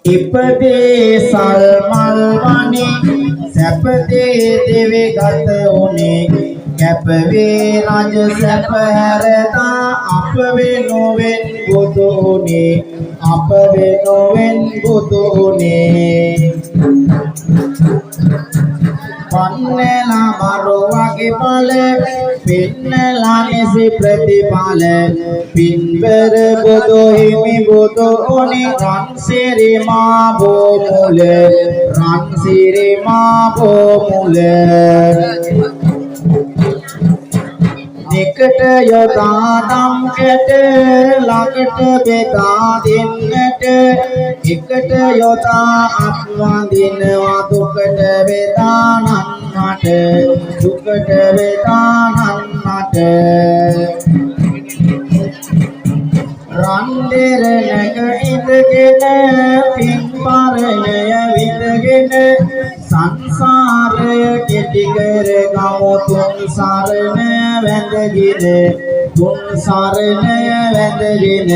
ඉපදේ සල්මල් වනේ සැපදේ දෙවි ගත උනේ කැපවේ රජ සැප හැරතා අප වෙනුවෙන් බුදු උනේ අප වෙනුවෙන් බුදු උනේ පන්නලා මරුවගේ ඵල පින්නලා නිසි ප්‍රතිඵල පින්වර බුදු හිමි බුදු උනේ රන්සිරි මා බෝමුල රන්සිරි මා බෝමුල නිකට යොදා නම් කැට ළඟට බෙදා දෙන්නට එකට යොදා අත්වඳිනවා දුකට වේදානන්නට දුකට වේදානන්නට රන්දෙර නැග ඉඳගෙන පින්පරණය විඳගෙන සංසාරය කෙටි කර ගමු තුන් සරණ වැඳගෙන තුන් සරණ වැඳගෙන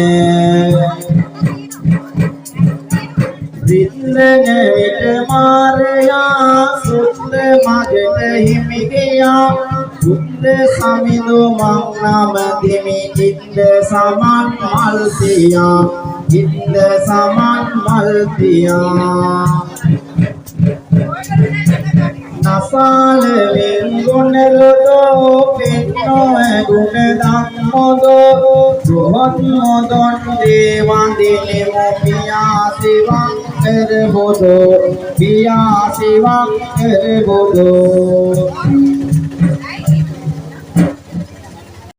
විඳන විට මාරයා සුද්ධ මගට හිමි ගියා බුද්ධ සමිඳු මං නම දෙමි ඉන්ද සමන් මල් තියා ඉන්ද සමන් මල් තියා නසාල වෙන්ගුණ රොදෝ පෙන්නෝ ගුණ ධම්මෝ සුහත් මොදොන් දේවන්දිනි මොපියා සිවං කර බොදෝ පියා සිවං කර බොදෝ